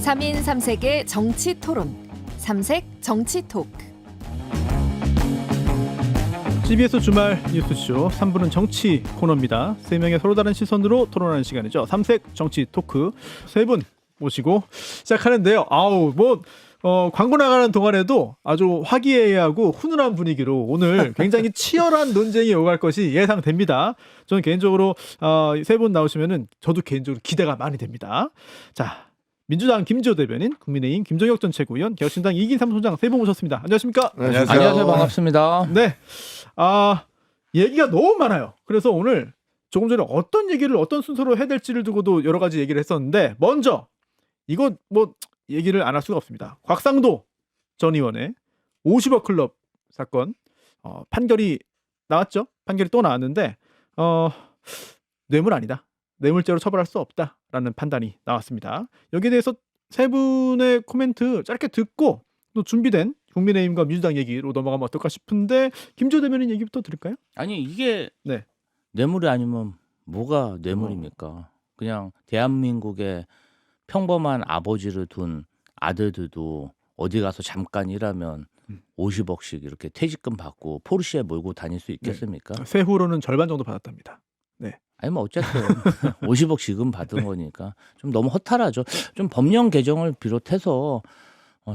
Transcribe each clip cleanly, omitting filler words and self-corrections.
3인 3색의 정치 토론, 삼색 정치 토크. CBS 주말 뉴스쇼 3부는 정치 코너입니다. 3명의 서로 다른 시선으로 토론하는 시간이죠. 삼색 정치 토크 3분 모시고 시작하는데요. 광고 나가는 동안에도 아주 화기애애하고 훈훈한 분위기로 오늘 굉장히 치열한 논쟁이 오갈 것이 예상됩니다. 저는 개인적으로 3분 나오시면은 저도 개인적으로 기대가 많이 됩니다. 자, 민주당 김지호 대변인, 국민의힘 김종혁 전 최고위원, 개혁신당 이기삼 소장 3분 모셨습니다. 안녕하십니까? 안녕하세요. 반갑습니다. 네. 얘기가 너무 많아요. 그래서 오늘 조금 전에 어떤 얘기를 어떤 순서로 해야 될지를 두고도 여러 가지 얘기를 했었는데, 먼저 이거 얘기를 안 할 수가 없습니다. 곽상도 전 의원의 50억 클럽 사건 판결이 나왔죠. 판결이 또 나왔는데 뇌물 아니다. 뇌물죄로 처벌할 수 없다라는 판단이 나왔습니다. 여기에 대해서 세 분의 코멘트 짧게 듣고 또 준비된 국민의힘과 민주당 얘기로 넘어가면 어떨까 싶은데, 김지호 대변인 얘기부터 들을까요? 아니 이게 네. 뇌물이 아니면 뭐가 뇌물입니까? 그냥 대한민국의 평범한 아버지를 둔 아들들도 어디 가서 잠깐 일하면 50억씩 이렇게 퇴직금 받고 포르쉐 몰고 다닐 수 있겠습니까? 네. 세후로는 절반 정도 받았답니다. 네. 아니 뭐 어쨌든 50억 지금 받은 거니까 좀 너무 허탈하죠. 좀 법령 개정을 비롯해서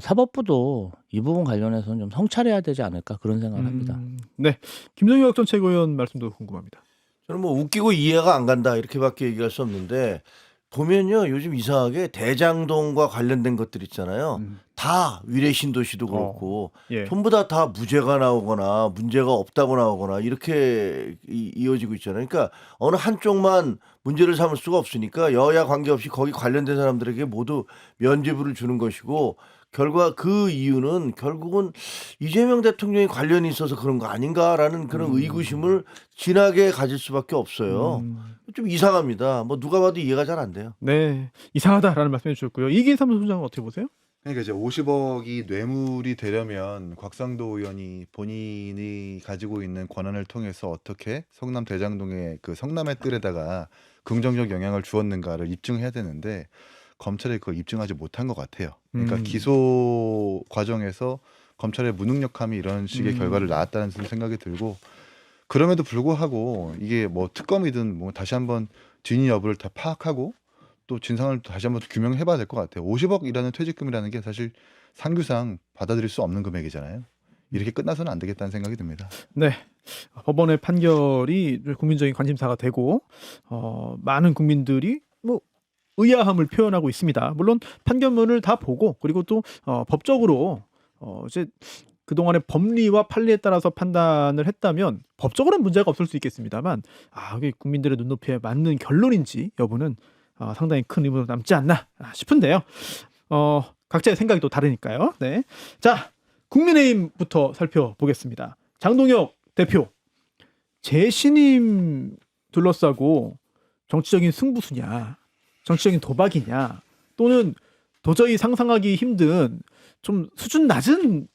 사법부도 이 부분 관련해서는 좀 성찰해야 되지 않을까 그런 생각을 합니다. 네. 김종혁 전 최고위원 말씀도 궁금합니다. 저는 웃기고 이해가 안 간다 이렇게밖에 얘기할 수 없는데, 보면요 요즘 이상하게 대장동과 관련된 것들 있잖아요. 다 위례신도시도 그렇고 예. 전부 다 무죄가 나오거나 문제가 없다고 나오거나 이렇게 이어지고 있잖아요. 그러니까 어느 한쪽만 문제를 삼을 수가 없으니까 여야 관계없이 거기 관련된 사람들에게 모두 면죄부를 주는 것이고, 결과 그 이유는 결국은 이재명 대통령이 관련이 있어서 그런 거 아닌가라는 그런 의구심을 진하게 가질 수밖에 없어요. 좀 이상합니다. 누가 봐도 이해가 잘 안 돼요. 네. 이상하다라는 말씀해 주셨고요. 이기삼 소장은 어떻게 보세요? 그러니까 이제 50억이 뇌물이 되려면 곽상도 의원이 본인이 가지고 있는 권한을 통해서 어떻게 성남 대장동의 그 성남의 뜰에다가 긍정적 영향을 주었는가를 입증해야 되는데, 검찰이 그걸 입증하지 못한 것 같아요. 그러니까 기소 과정에서 검찰의 무능력함이 이런 식의 결과를 낳았다는 생각이 들고, 그럼에도 불구하고 이게 특검이든 다시 한번 진위 여부를 다 파악하고 또 진상을 다시 한번 규명해봐야 될 것 같아요. 50억이라는 퇴직금이라는 게 사실 상규상 받아들일 수 없는 금액이잖아요. 이렇게 끝나서는 안 되겠다는 생각이 듭니다. 네. 법원의 판결이 국민적인 관심사가 되고 많은 국민들이 의아함을 표현하고 있습니다. 물론 판결문을 다 보고, 그리고 또 법적으로 이제 그동안의 법리와 판리에 따라서 판단을 했다면 법적으로는 문제가 없을 수 있겠습니다만, 이게 국민들의 눈높이에 맞는 결론인지 여부는 상당히 큰 의문으로 남지 않나 싶은데요. 각자의 생각이 또 다르니까요. 네. 자, 국민의힘부터 살펴보겠습니다. 장동혁 대표, 재신임 둘러싸고 정치적인 승부수냐, 정치적인 도박이냐, 또는 도저히 상상하기 힘든 좀 수준 낮은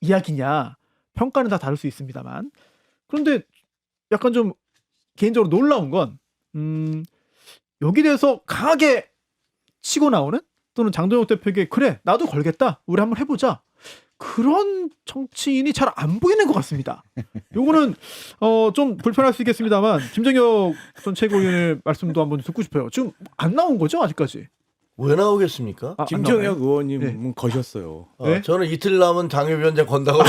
이야기냐, 평가는 다 다를 수 있습니다만, 그런데 약간 좀 개인적으로 놀라운 건 여기 대해서 강하게 치고 나오는, 또는 장동혁 대표에게 그래 나도 걸겠다, 우리 한번 해보자, 그런 정치인이 잘 안 보이는 것 같습니다. 요거는 좀 불편할 수 있겠습니다만, 김정혁 전 최고위원의 말씀도 한번 듣고 싶어요. 지금 안 나온 거죠 아직까지? 왜 나오겠습니까? 김정혁 의원님은 거셨어요. 네? 저는 이틀 남은 당협위원장 건다고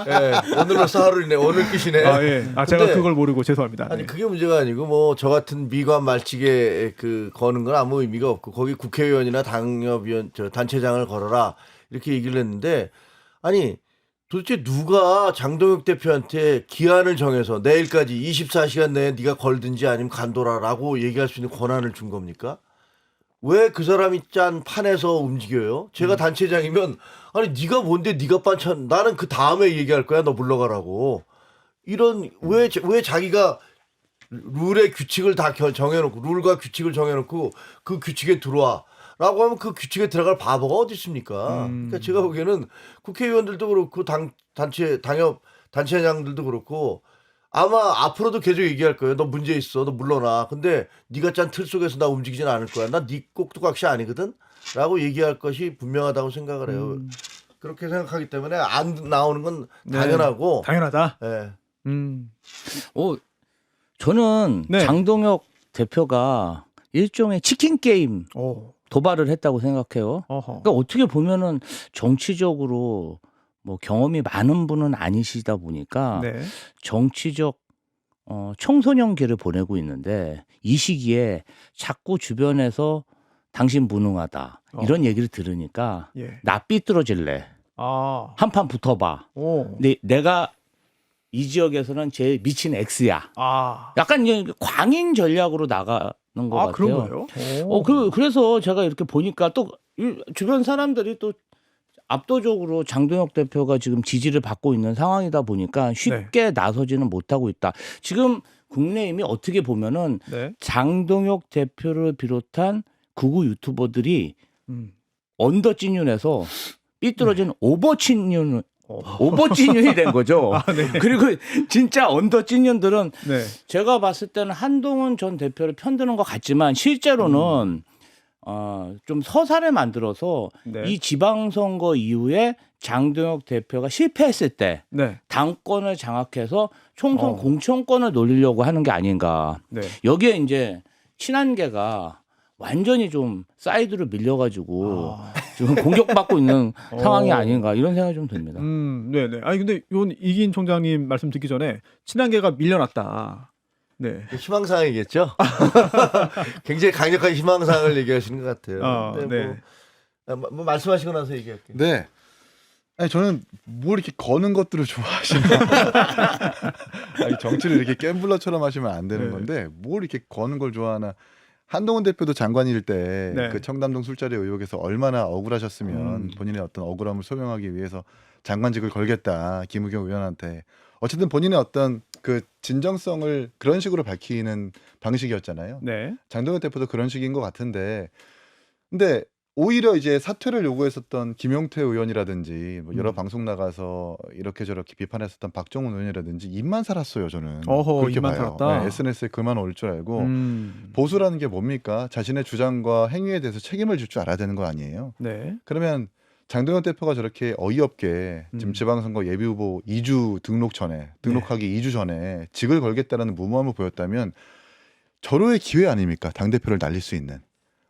네, 오늘로서 하루이네. 오늘 끝이네. 제가 근데 그걸 모르고 죄송합니다. 아니 네. 그게 문제가 아니고 저 같은 미관 말직에 거는 건 아무 의미가 없고, 거기 국회의원이나 당협위원 단체장을 걸어라 이렇게 얘기를 했는데, 아니 도대체 누가 장동혁 대표한테 기한을 정해서 내일까지 24시간 내에 네가 걸든지 아니면 간도라라고 얘기할 수 있는 권한을 준 겁니까? 왜 그 사람이 짠 판에서 움직여요? 제가 단체장이면 아니 네가 뭔데 네가 반찬, 나는 그 다음에 얘기할 거야 너 물러가라고. 이런 왜 자기가 룰의 규칙을 다 정해놓고, 룰과 규칙을 정해놓고 그 규칙에 들어와 라고 하면 그 규칙에 들어갈 바보가 어디 있습니까? 그러니까 제가 보기에는 국회의원들도 그렇고 당협 단체장들도 그렇고 아마 앞으로도 계속 얘기할 거예요. 너 문제 있어. 너 물러나. 근데 네가 짠 틀 속에서 나 움직이진 않을 거야. 나 네 꼭두각시 아니거든. 라고 얘기할 것이 분명하다고 생각을 해요. 그렇게 생각하기 때문에 안 나오는 건 네. 당연하고. 당연하다. 예. 저는 네. 장동혁 대표가 일종의 치킨 게임 오. 도발을 했다고 생각해요. 어허. 그러니까 어떻게 보면은 정치적으로 뭐 경험이 많은 분은 아니시다 보니까 네. 정치적 청소년기를 보내고 있는데 이 시기에 자꾸 주변에서 당신 무능하다 이런 얘기를 들으니까 예. 나 삐뚤어질래 아. 한판 붙어봐. 오. 근데 내가 이 지역에서는 제일 미친 X야. 아. 약간 이제 광인 전략으로 나가는 것 아, 같아요. 그런 거예요? 오. 그래서 제가 이렇게 보니까 또 주변 사람들이 또 압도적으로 장동혁 대표가 지금 지지를 받고 있는 상황이다 보니까 쉽게 나서지는 못하고 있다. 지금 국내임이 어떻게 보면은 네. 장동혁 대표를 비롯한 극우 유튜버들이 음. 언더찐윤에서 삐뚤어진 오버찐윤 어. 오버찐윤이 된 거죠. 아, 네. 그리고 진짜 언더찐윤들은 네. 제가 봤을 때는 한동훈 전 대표를 편드는 것 같지만 실제로는 좀 서사를 만들어서 네. 이 지방선거 이후에 장동혁 대표가 실패했을 때 네. 당권을 장악해서 총선 어. 공천권을 노리려고 하는 게 아닌가. 네. 여기에 이제 친한계가 완전히 좀 사이드로 밀려가지고 아. 지금 공격받고 있는 어. 상황이 아닌가 이런 생각이 좀 듭니다. 네네. 아니 근데 요 이긴 총장님 말씀 듣기 전에 친한계가 밀려났다. 네. 희망사항이겠죠? 굉장히 강력한 희망사항을 얘기하시는 것 같아요. 근데 네. 뭐 말씀하시고 나서 얘기할게요. 네. 아니 저는 뭘 이렇게 거는 것들을 좋아하시나? 아니 정치를 이렇게 갬블러처럼 하시면 안 되는 네. 건데 뭘 이렇게 거는 걸 좋아하나? 한동훈 대표도 장관일 때 네. 그 청담동 술자리 의혹에서 얼마나 억울하셨으면 본인의 어떤 억울함을 소명하기 위해서 장관직을 걸겠다 김우겸 의원한테 어쨌든 본인의 어떤 그 진정성을 그런 식으로 밝히는 방식이었잖아요. 네. 장동훈 대표도 그런 식인 것 같은데 근데 오히려 이제 사퇴를 요구했었던 김용태 의원이라든지 뭐 여러 방송 나가서 이렇게 저렇게 비판했었던 박정훈 의원이라든지 입만 살았어요 저는. 어허, 그렇게 입만 봐요. 살았다? 네, SNS에 그만 올 줄 알고 보수라는 게 뭡니까? 자신의 주장과 행위에 대해서 책임을 질 줄 알아야 되는 거 아니에요. 네. 그러면 장동현 대표가 저렇게 어이없게 지금 음. 지방선거 예비후보 2주 등록하기 2주 전에 직을 걸겠다라는 무모함을 보였다면 절호의 기회 아닙니까? 당대표를 날릴 수 있는.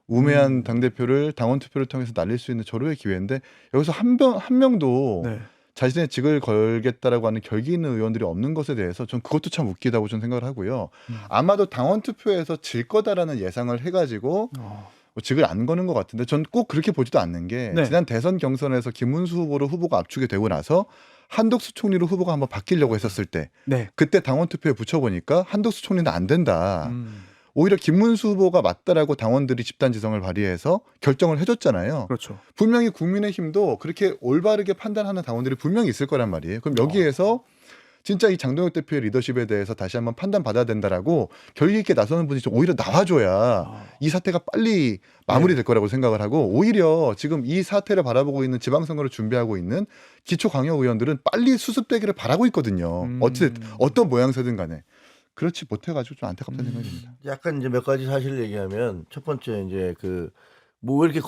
우매한 당대표를 당원 투표를 통해서 날릴 수 있는 절호의 기회인데 여기서 한 명도 네. 자신의 직을 걸겠다라고 하는 결기 있는 의원들이 없는 것에 대해서 전 그것도 참 웃기다고 좀 생각을 하고요. 아마도 당원 투표에서 질 거다라는 예상을 해가지고 뭐 직을 안 거는 것 같은데 전 꼭 그렇게 보지도 않는 게 네. 지난 대선 경선에서 김문수 후보로 후보가 압축이 되고 나서 한덕수 총리로 후보가 한번 바뀌려고 했었을 때 네. 그때 당원 투표에 붙여보니까 한덕수 총리는 안 된다. 오히려 김문수 후보가 맞다라고 당원들이 집단 지성을 발휘해서 결정을 해줬잖아요. 그렇죠. 분명히 국민의힘도 그렇게 올바르게 판단하는 당원들이 분명히 있을 거란 말이에요. 그럼 여기에서 진짜 이 장동혁 대표의 리더십에 대해서 다시 한번 판단받아야 된다라고 결의 있게 나서는 분이 좀 오히려 나와줘야 이 사태가 빨리 마무리될 거라고 생각을 하고 오히려 지금 이 사태를 바라보고 있는 지방선거를 준비하고 있는 기초광역 의원들은 빨리 수습되기를 바라고 있거든요. 어떤 모양새든 간에. 그렇지 못해가지고 좀 안타깝다는 생각이 듭니다. 약간 이제 몇 가지 사실을 얘기하면 첫 번째 이제 뭐 왜 이렇게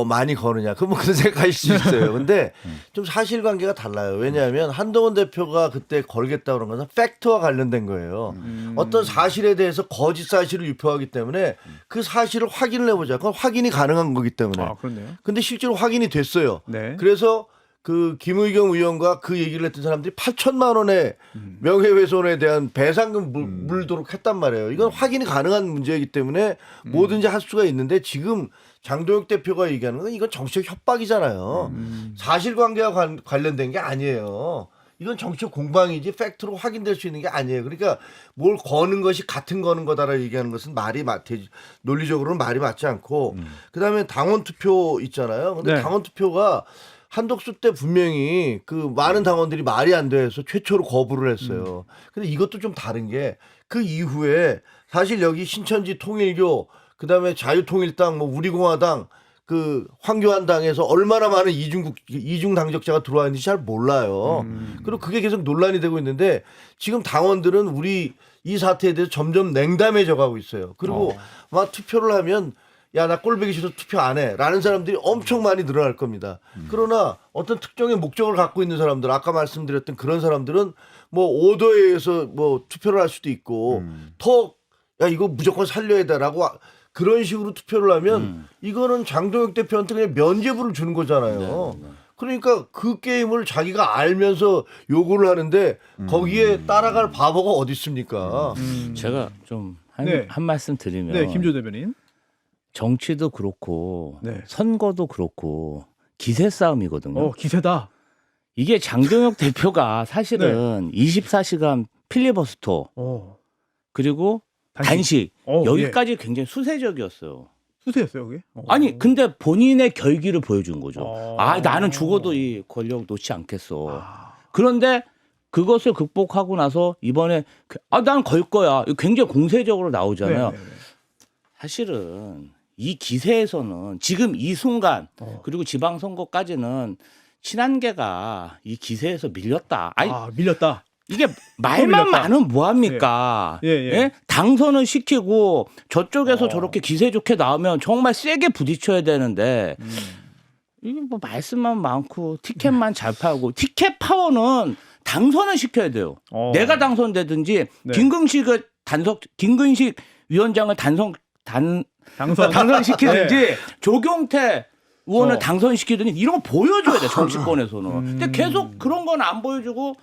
많이 거느냐. 그럼 그런 생각하실 수 있어요. 근데 좀 사실관계가 달라요. 왜냐하면 한동훈 대표가 그때 걸겠다 그런 것은 팩트와 관련된 거예요. 어떤 사실에 대해서 거짓 사실을 유포하기 때문에 그 사실을 확인을 해보자. 그건 확인이 가능한 거기 때문에. 아, 그렇네요. 근데 실제로 확인이 됐어요. 네. 그래서 그 김의겸 의원과 그 얘기를 했던 사람들이 8천만 원의 명예훼손에 대한 배상금 물도록 했단 말이에요. 이건 확인이 가능한 문제이기 때문에 뭐든지 할 수가 있는데 지금 장동혁 대표가 얘기하는 건 이건 정치적 협박이잖아요. 사실관계와 관련된 게 아니에요. 이건 정치적 공방이지 팩트로 확인될 수 있는 게 아니에요. 그러니까 뭘 거는 것이 같은 거는 거다라 얘기하는 것은 논리적으로는 말이 맞지 않고 그다음에 당원 투표 있잖아요. 근데 네. 당원 투표가 한덕수 때 분명히 그 많은 당원들이 말이 안 돼서 최초로 거부를 했어요. 근데 이것도 좀 다른 게 그 이후에 사실 여기 신천지 통일교 그다음에 자유통일당 뭐 우리공화당 그 황교안 당에서 얼마나 많은 이중 당적자가 들어와 있는지 잘 몰라요. 그리고 그게 계속 논란이 되고 있는데 지금 당원들은 우리 이 사태에 대해서 점점 냉담해져 가고 있어요. 그리고 막 투표를 하면 야, 나 꼴보기 싫어서 투표 안 해. 라는 사람들이 엄청 많이 늘어날 겁니다. 그러나 어떤 특정의 목적을 갖고 있는 사람들, 아까 말씀드렸던 그런 사람들은 뭐 오더에 의해서 뭐 투표를 할 수도 있고 더 야, 이거 무조건 살려야 돼라고 그런 식으로 투표를 하면 이거는 장동혁 대표한테 그냥 면죄부를 주는 거잖아요. 그러니까 그 게임을 자기가 알면서 요구를 하는데 거기에 따라갈 바보가 어디 있습니까? 제가 좀 한 네. 말씀 드리면 네, 김조 대변인. 정치도 그렇고 네. 선거도 그렇고 기세 싸움이거든요. 기세다. 이게 장동혁 대표가 사실은 24시간 필리버스터 그리고 단식, 여기까지 굉장히 수세적이었어요. 수세였어요, 그게? 아니 근데 본인의 결기를 보여준 거죠. 아 나는 죽어도 이 권력 놓지 않겠어. 그런데 그것을 극복하고 나서 이번에 난 걸 거야. 굉장히 공세적으로 나오잖아요. 네네네. 사실은 이 기세에서는 지금 이 순간 그리고 지방선거까지는 친한계가 이 기세에서 밀렸다. 아니 밀렸다. 이게 말만 밀렸다. 많으면 뭐합니까? 예? 당선을 시키고 저쪽에서 저렇게 기세 좋게 나오면 정말 세게 부딪혀야 되는데 이게 뭐 말씀만 많고 티켓만 잘 팔고 티켓 파워는 당선을 시켜야 돼요. 내가 당선되든지 네. 김근식 위원장을 당선시키든지 네. 조경태 의원을 당선시키든지 이런 거 보여줘야 돼 정치권에서는. 근데 계속 그런 건 안 보여주고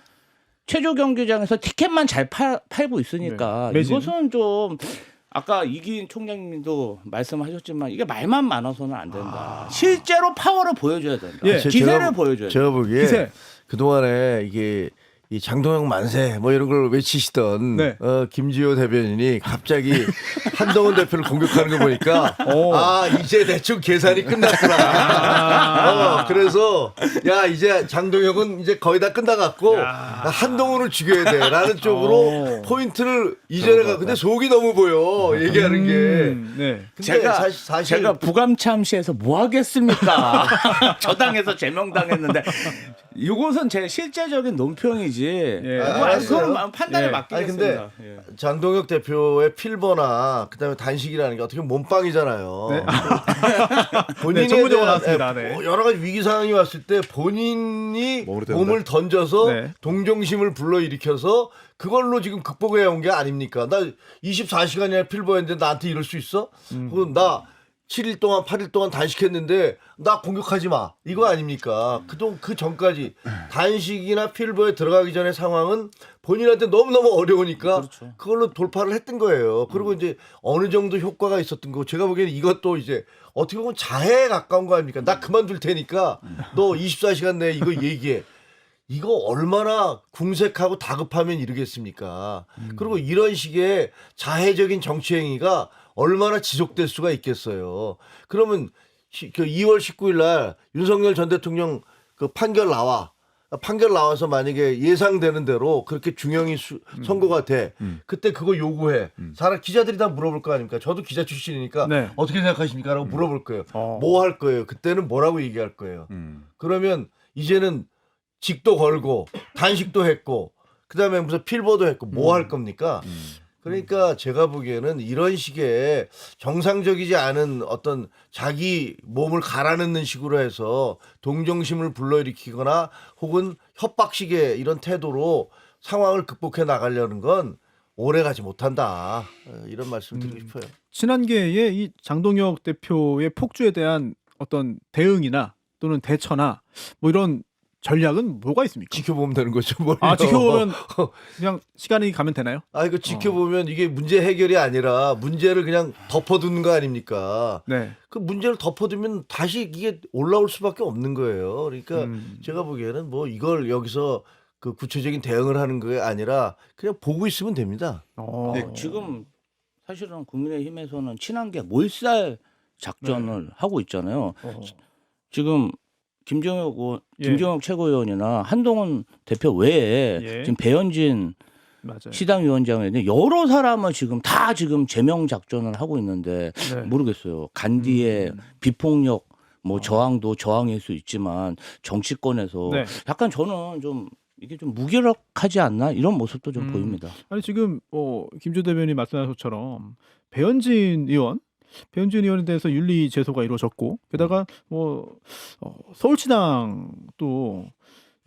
최종 경기장에서 티켓만 잘 팔고 있으니까 네. 매진. 이것은 좀 아까 이기인 총장님도 말씀하셨지만 이게 말만 많아서는 안 된다. 실제로 파워를 보여줘야 된다. 예. 기세를 보여줘야 된다. 제가 보기에 기세. 그동안에 이게 이 장동혁 만세 뭐 이런 걸 외치시던 네. 김지호 대변인이 갑자기 한동훈 대표를 공격하는 거 보니까 이제 대충 계산이 끝났구나. 그래서 야 이제 장동혁은 이제 거의 다 끝나갔고 한동훈을 죽여야 돼라는 쪽으로 포인트를 이전에 가. 근데 속이 너무 보여 얘기하는 게. 네. 근데 사실 제가 부감참시에서 뭐 하겠습니까? 저당에서 제명당했는데 이것은 제 실제적인 논평이지. 예. 그건 판단을 예. 맡기겠습니다. 아니 근데 장동혁 대표의 필버나 그다음에 단식이라는 게 어떻게 보면 몸빵이잖아요. 네. 본인에 전문적으로 대한 나왔습니다. 네. 여러 가지 위기 상황이 왔을 때 본인이 몸으로 몸을 던져서 네. 동정심을 불러일으켜서 그걸로 지금 극복해 온 게 아닙니까? 나 24시간이나 필버했는데 나한테 이럴 수 있어? 혹은 나 7일 동안 8일 동안 단식했는데 나 공격하지 마. 이거 아닙니까? 그 전까지 단식이나 필버에 들어가기 전에 상황은 본인한테 너무너무 어려우니까 그렇죠. 그걸로 돌파를 했던 거예요. 그리고 이제 어느 정도 효과가 있었던 거. 제가 보기에는 이것도 이제 어떻게 보면 자해에 가까운 거 아닙니까? 나 그만둘 테니까 너 24시간 내에 이거 얘기해. 이거 얼마나 궁색하고 다급하면 이러겠습니까? 그리고 이런 식의 자해적인 정치 행위가 얼마나 지속될 수가 있겠어요. 그러면 그 2월 19일 날 윤석열 전 대통령 그 판결 나와서 만약에 예상되는 대로 그렇게 중형이 선고가 돼. 그때 그거 요구해. 사람 기자들이 다 물어볼 거 아닙니까? 저도 기자 출신이니까 네. 어떻게 생각하십니까? 라고 물어볼 거예요. 뭐 할 거예요? 그때는 뭐라고 얘기할 거예요? 그러면 이제는 직도 걸고 단식도 했고 그다음에 무슨 필버도 했고 뭐 할 겁니까? 그러니까 제가 보기에는 이런 식의 정상적이지 않은 어떤 자기 몸을 갈아넣는 식으로 해서 동정심을 불러일으키거나 혹은 협박식의 이런 태도로 상황을 극복해 나가려는 건 오래가지 못한다. 이런 말씀 드리고 싶어요. 친한계의 이 장동혁 대표의 폭주에 대한 어떤 대응이나 또는 대처나 뭐 이런 전략은 뭐가 있습니까? 지켜보면 되는 거죠. 뭘. 지켜보면 그냥 시간이 가면 되나요? 이거 지켜보면 이게 문제 해결이 아니라 문제를 그냥 덮어두는 거 아닙니까? 네. 그 문제를 덮어두면 다시 이게 올라올 수밖에 없는 거예요. 그러니까 제가 보기에는 뭐 이걸 여기서 그 구체적인 대응을 하는 게 아니라 그냥 보고 있으면 됩니다. 지금 사실은 국민의힘에서는 친한계 몰살 작전을 하고 있잖아요. 지금 김정혁 최고위원이나 한동훈 대표 외에 지금 배현진 맞아요. 시당위원장에 여러 사람을 지금 제명 작전을 하고 있는데 네. 모르겠어요. 간디의 비폭력 뭐 저항도 저항일 수 있지만 정치권에서 네. 약간 저는 좀 이게 좀 무기력하지 않나 이런 모습도 좀 보입니다. 아니 지금 김조 대변인 말씀하신 것처럼 배현진 의원에 대해서 윤리 제소가 이루어졌고 게다가 서울시당도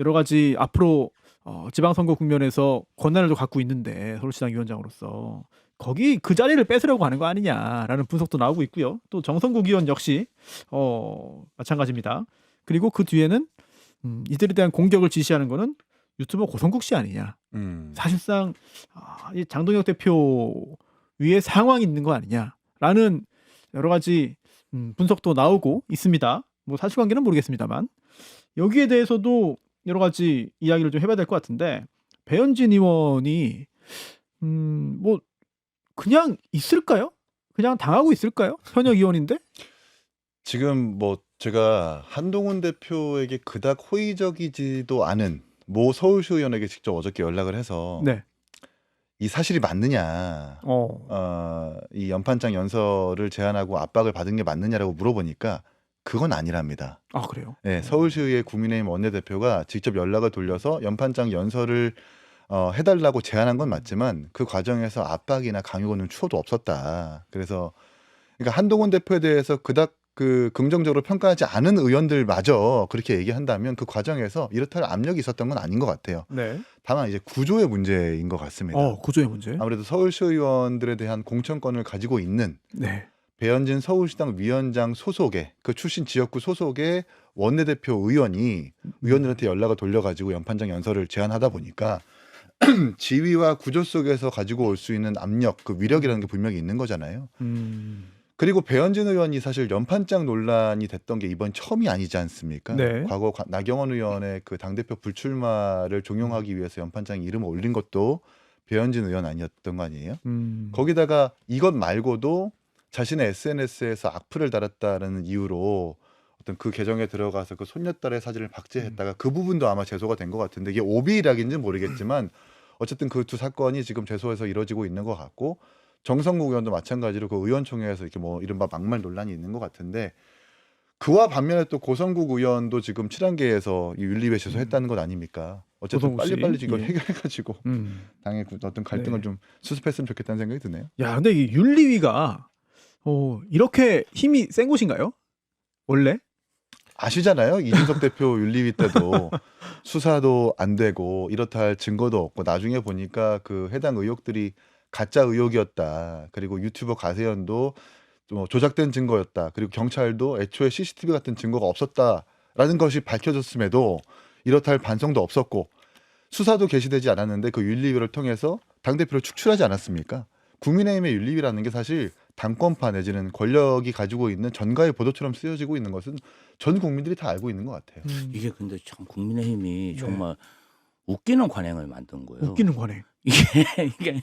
여러 가지 앞으로 지방선거 국면에서 권한을 또 갖고 있는데 서울시당 위원장으로서 거기 그 자리를 뺏으려고 하는 거 아니냐라는 분석도 나오고 있고요. 또 정성국 의원 역시 마찬가지입니다. 그리고 그 뒤에는 이들에 대한 공격을 지시하는 거는 유튜버 고성국 씨 아니냐. 사실상 이 장동혁 대표 위에 상황이 있는 거 아니냐라는 여러 가지 분석도 나오고 있습니다. 뭐 사실관계는 모르겠습니다만 여기에 대해서도 여러 가지 이야기를 좀 해봐야 될 것 같은데 배현진 의원이 뭐 그냥 있을까요? 그냥 당하고 있을까요? 현역 의원인데? 지금 뭐 제가 한동훈 대표에게 그닥 호의적이지도 않은 모 서울시 의원에게 직접 어저께 연락을 해서 네. 이 사실이 맞느냐, 이 연판장 연설을 제안하고 압박을 받은 게 맞느냐라고 물어보니까 그건 아니랍니다. 아 그래요? 네, 서울시의회 국민의힘 원내대표가 직접 연락을 돌려서 연판장 연설을 해달라고 제안한 건 맞지만 그 과정에서 압박이나 강요는 추호도 없었다. 그래서 그러니까 한동훈 대표에 대해서 그닥 그 긍정적으로 평가하지 않은 의원들마저 그렇게 얘기한다면 그 과정에서 이렇다 할 압력이 있었던 건 아닌 것 같아요. 네. 다만 이제 구조의 문제인 것 같습니다. 구조의 문제. 아무래도 서울시 의원들에 대한 공천권을 가지고 있는 네. 배현진 서울시당 위원장 소속의 그 출신 지역구 소속의 원내대표 의원이 의원들한테 연락을 돌려가지고 연판장 연설을 제안하다 보니까 지위와 구조 속에서 가지고 올 수 있는 압력, 그 위력이라는 게 분명히 있는 거잖아요. 그리고 배현진 의원이 사실 연판장 논란이 됐던 게 이번 처음이 아니지 않습니까? 네. 과거 나경원 의원의 그 당대표 불출마를 종용하기 위해서 연판장 이름을 올린 것도 배현진 의원 아니었던 거 아니에요? 거기다가 이것 말고도 자신의 SNS에서 악플을 달았다는 이유로 어떤 그 계정에 들어가서 그 손녀딸의 사진을 박제했다가 그 부분도 아마 제소가 된 것 같은데 이게 오비일학인지는 모르겠지만 어쨌든 그 두 사건이 지금 제소에서 이뤄지고 있는 것 같고 정성국 의원도 마찬가지로 그 의원총회에서 이렇게 뭐 이른바 막말 논란이 있는 것 같은데 그와 반면에 또 고성국 의원도 지금 칠한계에서 이 윤리위에 제소했다는 것 아닙니까? 어쨌든 고성국 씨? 빨리빨리 이걸 예. 해결해가지고 당의 어떤 갈등을 네. 좀 수습했으면 좋겠다는 생각이 드네요. 야, 근데 이 윤리위가 이렇게 힘이 센 곳인가요? 원래? 아시잖아요. 이준석 대표 윤리위 때도 수사도 안 되고 이렇다 할 증거도 없고 나중에 보니까 그 해당 의혹들이 가짜 의혹이었다. 그리고 유튜버 가세현도 뭐 조작된 증거였다. 그리고 경찰도 애초에 CCTV 같은 증거가 없었다라는 것이 밝혀졌음에도 이렇다 할 반성도 없었고 수사도 개시되지 않았는데 그 윤리위를 통해서 당대표를 축출하지 않았습니까? 국민의힘의 윤리위라는 게 사실 당권파 내지는 권력이 가지고 있는 전가의 보도처럼 쓰여지고 있는 것은 전 국민들이 다 알고 있는 것 같아요. 이게 근데 참 국민의힘이 네. 정말 웃기는 관행을 만든 거예요. 웃기는 관행. 이게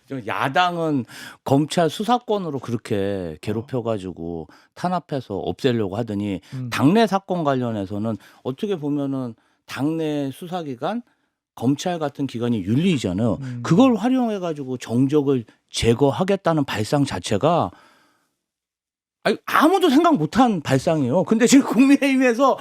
좀 야당은 검찰 수사권으로 그렇게 괴롭혀가지고 탄압해서 없애려고 하더니 당내 사건 관련해서는 어떻게 보면은 당내 수사기관 검찰 같은 기관이 윤리잖아요. 그걸 활용해가지고 정적을 제거하겠다는 발상 자체가 아무도 생각 못한 발상이에요. 근데 지금 국민의힘에서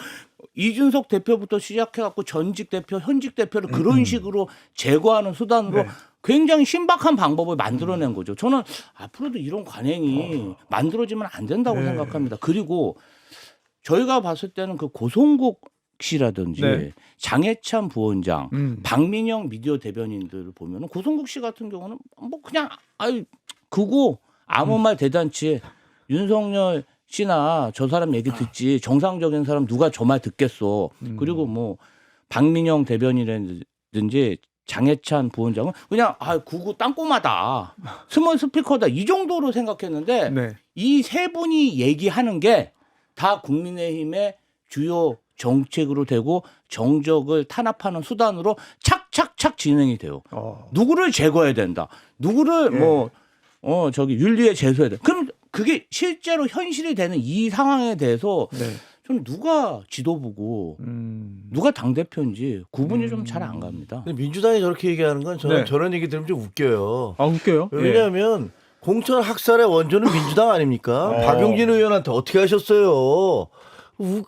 이준석 대표부터 시작해갖고 전직 대표, 현직 대표를 그런 식으로 제거하는 수단으로 네. 굉장히 신박한 방법을 만들어낸 거죠. 저는 앞으로도 이런 관행이 만들어지면 안 된다고 네. 생각합니다. 그리고 저희가 봤을 때는 그 고성국 씨라든지 네. 장해찬 부원장, 박민영 미디어 대변인들을 보면은 고성국 씨 같은 경우는 뭐 그냥 그거 아무 말 대잔치 윤석열 씨나 저 사람 얘기 듣지 정상적인 사람 누가 저 말 듣겠어. 그리고 뭐 박민영 대변인이라든지 장해찬 부원장은 그냥 그거 땅꼬마다 스몰 스피커다 이 정도로 생각했는데 네. 이 세 분이 얘기하는 게 다 국민의힘의 주요 정책으로 되고 정적을 탄압하는 수단으로 착착착 진행이 돼요. 누구를 제거해야 된다. 누구를 윤리에 제소해야 된다. 그럼 그게 실제로 현실이 되는 이 상황에 대해서 네. 좀 누가 지도부고 누가 당대표인지 구분이 좀 잘 안 갑니다. 근데 민주당이 저렇게 얘기하는 건 저는 네. 저런 얘기 들으면 좀 웃겨요. 웃겨요. 왜냐하면 공천 학살의 원조는 민주당 아닙니까? 박용진 의원한테 어떻게 하셨어요?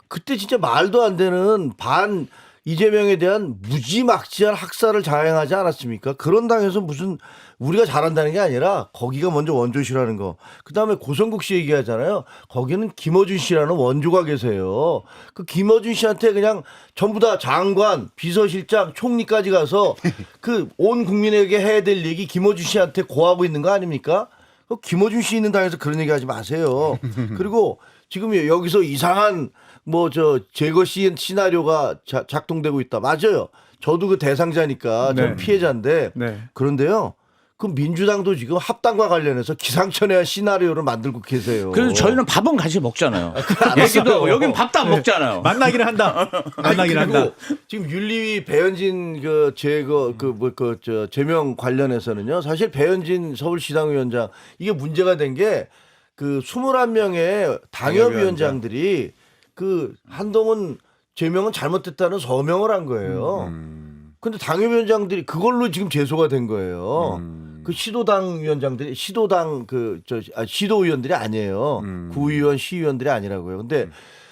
그때 진짜 말도 안 되는 반 이재명에 대한 무지막지한 학살을 자행하지 않았습니까? 그런 당에서 무슨 우리가 잘한다는 게 아니라 거기가 먼저 원조시라는 거. 그다음에 고성국 씨 얘기하잖아요. 거기는 김어준 씨라는 원조가 계세요. 그 김어준 씨한테 그냥 전부 다 장관, 비서실장, 총리까지 가서 그 온 국민에게 해야 될 얘기 김어준 씨한테 고하고 있는 거 아닙니까? 그 김어준 씨 있는 당에서 그런 얘기 하지 마세요. 그리고 지금 여기서 이상한 뭐 저 제거 시나리오가 작동되고 있다. 맞아요. 저도 그 대상자니까 네. 전 피해자인데 네. 그런데요. 그 민주당도 지금 합당과 관련해서 기상천외한 시나리오를 만들고 계세요. 그래서 저희는 밥은 같이 먹잖아요. 얘기도 여긴 밥도 안 먹잖아요. 만나기를 한다. 만나기를 그리고 한다. 지금 윤리위 배현진 그 제거 저 제명 관련해서는요. 사실 배현진 서울시당위원장 이게 문제가 된 게 그 21명의 당협위원장들이 그 한동훈 제명은 잘못됐다는 서명을 한 거예요. 근데 당협위원장들이 그걸로 지금 제소가 된 거예요. 그 시도당 위원장들이 시도당 시도위원들이 아니에요. 구의원, 시의원들이 아니라고요. 근데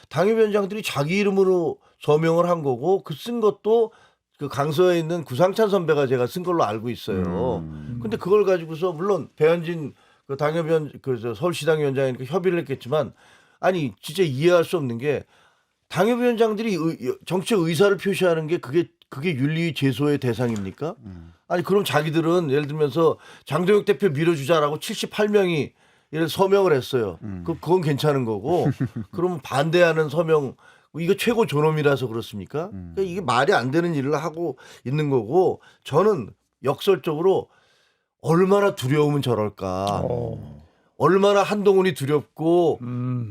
당협위원장들이 자기 이름으로 서명을 한 거고 그 쓴 것도 그 강서에 있는 구상찬 선배가 제가 쓴 걸로 알고 있어요. 근데 그걸 가지고서 물론 배현진 그 당협위원 서울시당 위원장이니까 협의를 했겠지만 아니 진짜 이해할 수 없는 게 당협위원장들이 정치적 의사를 표시하는 게 그게 윤리 제소의 대상입니까? 아니 그럼 자기들은 예를 들면서 장동혁 대표 밀어주자라고 78명이 이런 서명을 했어요. 그건 괜찮은 거고 그러면 반대하는 서명 이거 최고 존엄이라서 그렇습니까? 그러니까 이게 말이 안 되는 일을 하고 있는 거고 저는 역설적으로 얼마나 두려우면 저럴까. 얼마나 한동훈이 두렵고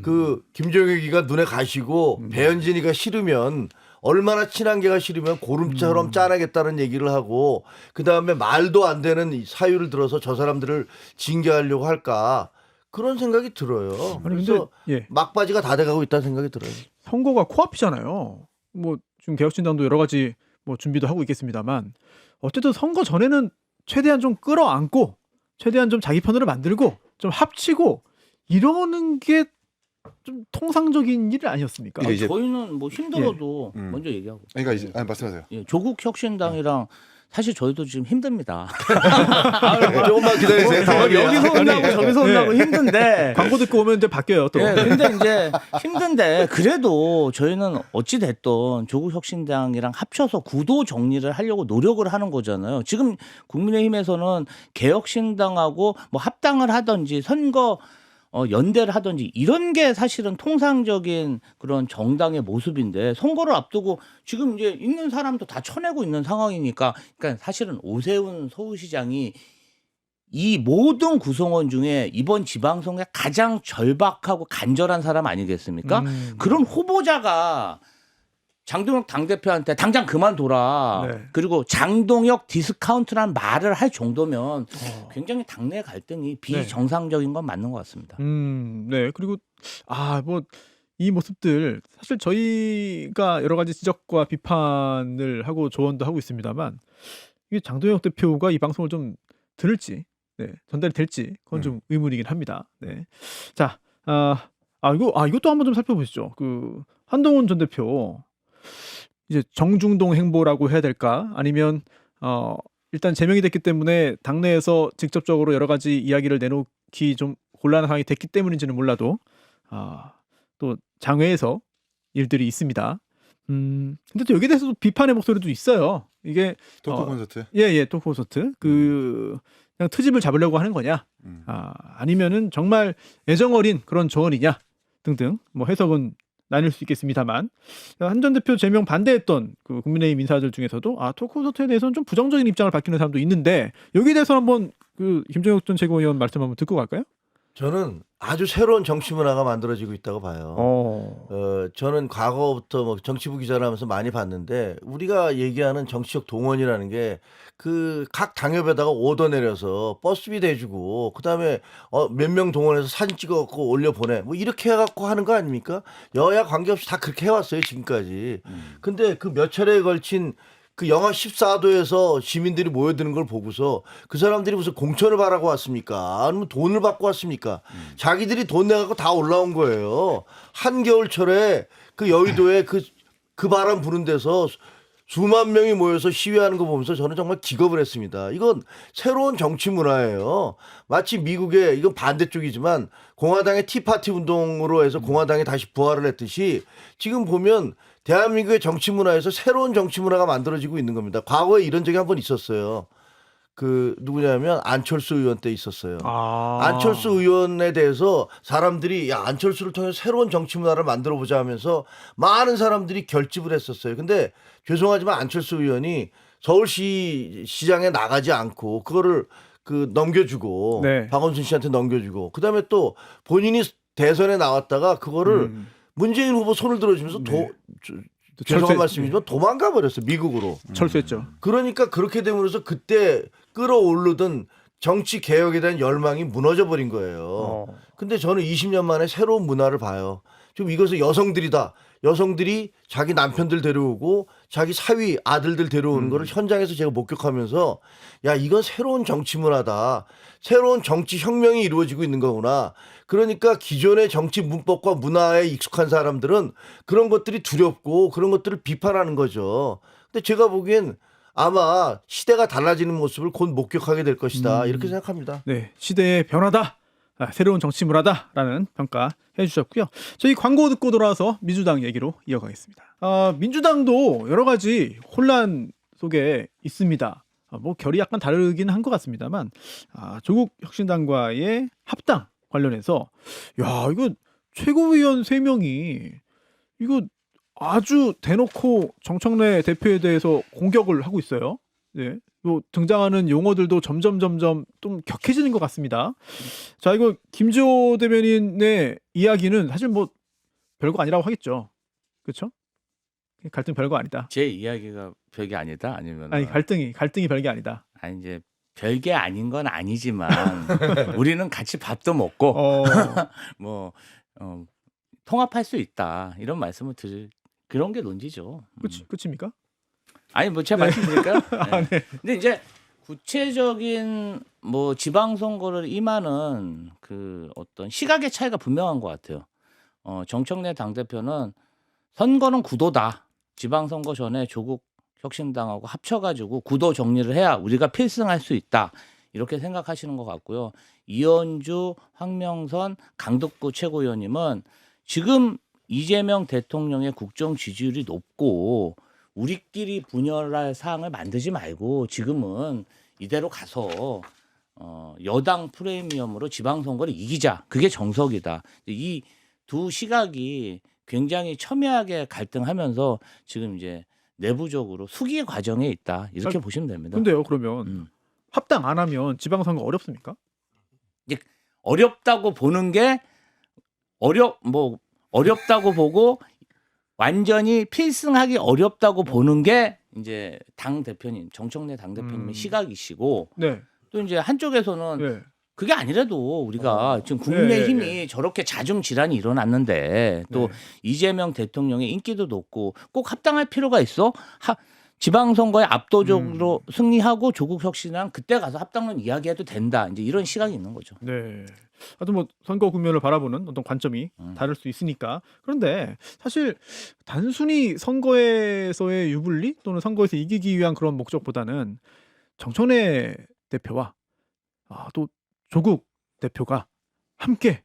그 김정혁이가 눈에 가시고 배현진이가 싫으면 얼마나 친한계가 싫으면 고름처럼 짜내겠다는 얘기를 하고 그다음에 말도 안 되는 이 사유를 들어서 저 사람들을 징계하려고 할까 그런 생각이 들어요. 아니, 그래서 근데, 예. 막바지가 다 돼가고 있다는 생각이 들어요. 선거가 코앞이잖아요. 뭐 지금 개혁신당도 여러 가지 뭐 준비도 하고 있겠습니다만 어쨌든 선거 전에는 최대한 좀 끌어안고 최대한 좀 자기 편으로 만들고 좀 합치고 이러는 게 좀 통상적인 일 아니었습니까? 이제 저희는 뭐 힘들어도 예. 먼저 얘기하고. 그러니까 이제 말씀하세요. 예, 조국 혁신당이랑 사실 저희도 지금 힘듭니다. 조금만 기다리세요. 여기서 혼나고 저기서 혼나고 예. 힘든데. 광고 듣고 오면 이제 바뀌어요 또. 예, 근데 이제 힘든데 그래도 저희는 어찌 됐든 조국 혁신당이랑 합쳐서 구도 정리를 하려고 노력을 하는 거잖아요. 지금 국민의힘에서는 개혁신당하고 뭐 합당을 하든지 선거 연대를 하든지 이런 게 사실은 통상적인 그런 정당의 모습인데 선거를 앞두고 지금 이제 있는 사람도 다 쳐내고 있는 상황이니까 그러니까 사실은 오세훈 서울시장이 이 모든 구성원 중에 이번 지방선거에 가장 절박하고 간절한 사람 아니겠습니까? 그런 후보자가 장동혁 당대표한테 당장 그만둬라. 네. 그리고 장동혁 디스카운트라는 말을 할 정도면 굉장히 당내 갈등이 비정상적인 건 맞는 것 같습니다. 네. 그리고 뭐 이 모습들 사실 저희가 여러 가지 지적과 비판을 하고 조언도 하고 있습니다만 이게 장동혁 대표가 이 방송을 좀 들을지, 전달이 될지 그건 좀 의문이긴 합니다. 네. 자, 이것도 한번 좀 살펴보시죠. 그 한동훈 전 대표. 이제 정중동 행보라고 해야 될까? 아니면 일단 제명이 됐기 때문에 당내에서 직접적으로 여러 가지 이야기를 내놓기 좀 곤란한 상황이 됐기 때문인지는 몰라도 또 장외에서 일들이 있습니다. 근데 또 여기에 대해서도 비판의 목소리도 있어요. 이게 토크 콘서트. 토크 콘서트 그냥 트집을 잡으려고 하는 거냐? 아니면은 정말 애정 어린 그런 조언이냐? 등등 뭐 해석은 나뉠 수 있겠습니다만 한 전 대표 제명 반대했던 그 국민의힘 인사들 중에서도 토크 콘서트에 대해서는 좀 부정적인 입장을 밝히는 사람도 있는데 여기에 대해서 한번 그 김정혁 전 최고위원 말씀 한번 듣고 갈까요? 저는 아주 새로운 정치 문화가 만들어지고 있다고 봐요. 저는 과거부터 뭐 정치부 기자를 하면서 많이 봤는데 우리가 얘기하는 정치적 동원이라는 게 그 각 당협에다가 오더 내려서 버스비 대주고 그다음에 몇 명 동원해서 사진 찍어갖고 올려보내 뭐 이렇게 해갖고 하는 거 아닙니까? 여야 관계없이 다 그렇게 해왔어요 지금까지. 근데 그 몇 차례에 걸친 그 영하 14도에서 시민들이 모여드는 걸 보고서 그 사람들이 무슨 공천을 바라고 왔습니까? 아니면 돈을 받고 왔습니까? 자기들이 돈 내갖고 다 올라온 거예요. 한겨울철에 그 여의도에 그 바람 부는 데서 수만 명이 모여서 시위하는 거 보면서 저는 정말 기겁을 했습니다. 이건 새로운 정치 문화예요. 마치 미국의 이건 반대쪽이지만 공화당의 티파티 운동으로 해서 공화당이 다시 부활을 했듯이 지금 보면 대한민국의 정치 문화에서 새로운 정치 문화가 만들어지고 있는 겁니다. 과거에 이런 적이 한 번 있었어요. 그 누구냐면 안철수 의원 때 있었어요. 안철수 의원에 대해서 사람들이 야 안철수를 통해서 새로운 정치 문화를 만들어 보자 하면서 많은 사람들이 결집을 했었어요. 근데 죄송하지만 안철수 의원이 서울시 시장에 나가지 않고 그거를 그 넘겨주고 네. 박원순 씨한테 넘겨주고 그다음에 또 본인이 대선에 나왔다가 그거를 문재인 후보 손을 들어주면서 죄송한 말씀이지만 도망가 버렸어요. 미국으로. 철수했죠. 그러니까 그렇게 됨으로써 그때 끌어오르던 정치 개혁에 대한 열망이 무너져 버린 거예요. 근데 저는 20년 만에 새로운 문화를 봐요. 지금 이것은 여성들이다. 여성들이 자기 남편들 데려오고 자기 사위 아들들 데려오는 거를 현장에서 제가 목격하면서 야 이건 새로운 정치 문화다. 새로운 정치 혁명이 이루어지고 있는 거구나. 그러니까 기존의 정치 문법과 문화에 익숙한 사람들은 그런 것들이 두렵고 그런 것들을 비판하는 거죠. 근데 제가 보기엔 아마 시대가 달라지는 모습을 곧 목격하게 될 것이다. 이렇게 생각합니다. 네, 시대의 변화다. 새로운 정치 문화다라는 평가 해주셨고요. 저희 광고 듣고 돌아와서 민주당 얘기로 이어가겠습니다. 민주당도 여러 가지 혼란 속에 있습니다. 뭐 결이 약간 다르긴 한 것 같습니다만 조국 혁신당과의 합당 관련해서 야 이거 최고위원 3명이 이거 아주 대놓고 정청래 대표에 대해서 공격을 하고 있어요. 네. 또 등장하는 용어들도 점점 좀 격해지는 것 같습니다. 자, 이거 김지호 대변인의 이야기는 사실 뭐 별거 아니라고 하겠죠. 그렇죠? 갈등 별거 아니다. 제 이야기가 별게 아니다 아니면 아니 갈등이 별게 아니다. 아니 이제 별게 아닌 건 아니지만 우리는 같이 밥도 먹고 뭐 통합할 수 있다 이런 말씀을 드릴 그런 게 논지죠. 끝입니까? 아니 뭐 제가 말씀드릴까요? 네. 네. 근데 이제 구체적인 뭐 지방선거를 임하는 그 어떤 시각의 차이가 분명한 것 같아요. 정청래 당대표는 선거는 구도다. 지방선거 전에 조국 혁신당하고 합쳐가지고 구도 정리를 해야 우리가 필승할 수 있다. 이렇게 생각하시는 것 같고요. 이현주, 황명선, 강덕구 최고위원님은 지금 이재명 대통령의 국정 지지율이 높고 우리끼리 분열할 사항을 만들지 말고 지금은 이대로 가서 여당 프리미엄으로 지방선거를 이기자. 그게 정석이다. 이 두 시각이 굉장히 첨예하게 갈등하면서 지금 이제 내부적으로 수기 과정에 있다. 이렇게 보시면 됩니다. 근데요, 그러면 합당 안 하면 지방선거 어렵습니까? 이제 어렵다고 보는 게 어렵다고 보고 완전히 필승하기 어렵다고 보는 게 이제 당 대표님 정청래 당 대표님의 시각이시고 네. 또 이제 한쪽에서는 네. 그게 아니라도 우리가 지금 국민의힘이 저렇게 자중 질환이 일어났는데 또 이재명 대통령의 인기도 높고 꼭 합당할 필요가 있어? 지방선거에 압도적으로 승리하고 조국 혁신당 그때 가서 합당론 이야기해도 된다. 이제 이런 시각이 있는 거죠. 네. 하여튼 뭐 선거 국면을 바라보는 어떤 관점이 다를 수 있으니까. 그런데 사실 단순히 선거에서의 유불리 또는 선거에서 이기기 위한 그런 목적보다는 정청래 대표와 또 조국 대표가 함께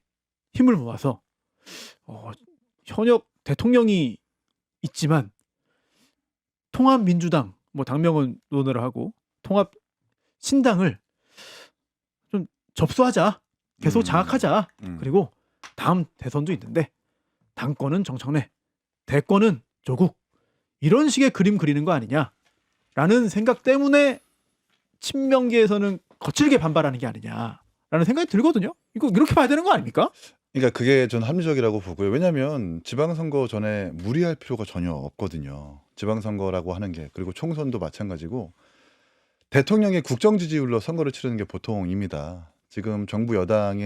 힘을 모아서 현역 대통령이 있지만 통합민주당 뭐 당명은 논의를 하고 통합 신당을 좀 접수하자. 계속 장악하자. 그리고 다음 대선도 있는데 당권은 정청래, 대권은 조국 이런 식의 그림 그리는 거 아니냐라는 생각 때문에 친명계에서는 거칠게 반발하는 게 아니냐라는 생각이 들거든요. 이거 이렇게 봐야 되는 거 아닙니까? 그러니까 그게 전 합리적이라고 보고요. 왜냐하면 지방선거 전에 무리할 필요가 전혀 없거든요. 지방선거라고 하는 게 그리고 총선도 마찬가지고 대통령의 국정 지지율로 선거를 치르는 게 보통입니다. 지금 정부 여당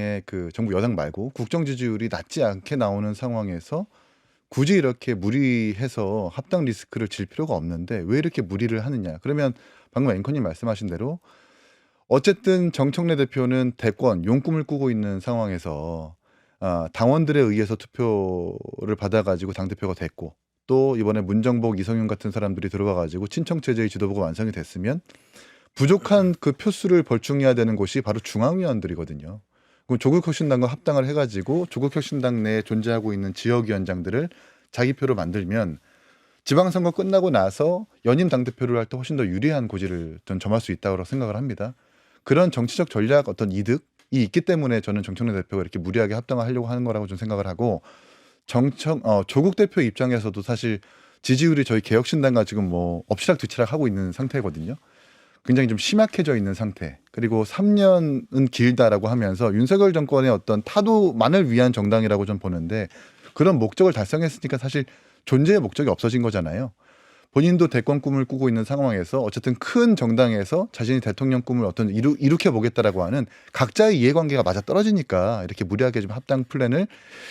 말고 국정 지지율이 낮지 않게 나오는 상황에서 굳이 이렇게 무리해서 합당 리스크를 질 필요가 없는데 왜 이렇게 무리를 하느냐. 그러면 방금 앵커님 말씀하신 대로 어쨌든 정청래 대표는 대권 용꿈을 꾸고 있는 상황에서 당원들에 의해서 투표를 받아가지고 당대표가 됐고 또 이번에 문정복, 이성윤 같은 사람들이 들어와가지고 친청체제의 지도부가 완성이 됐으면 부족한 그 표수를 벌충해야 되는 곳이 바로 중앙위원들이거든요. 그럼 조국혁신당과 합당을 해가지고 조국혁신당 내에 존재하고 있는 지역위원장들을 자기 표로 만들면 지방선거 끝나고 나서 연임 당대표를 할 때 훨씬 더 유리한 고지를 전 점할 수 있다고 생각을 합니다. 그런 정치적 전략 어떤 이득이 있기 때문에 저는 정청래 대표가 이렇게 무리하게 합당을 하려고 하는 거라고 좀 생각을 하고 조국 대표 입장에서도 사실 지지율이 저희 개혁신당과 지금 뭐 엎치락뒤치락 하고 있는 상태거든요. 굉장히 좀 심약해져 있는 상태. 그리고 3년은 길다라고 하면서 윤석열 정권의 어떤 타도만을 위한 정당이라고 좀 보는데 그런 목적을 달성했으니까 사실 존재의 목적이 없어진 거잖아요. 본인도 대권 꿈을 꾸고 있는 상황에서 어쨌든 큰 정당에서 자신이 대통령 꿈을 어떤 이룩해 보겠다라고 하는 각자의 이해관계가 맞아 떨어지니까 이렇게 무리하게 좀 합당 플랜을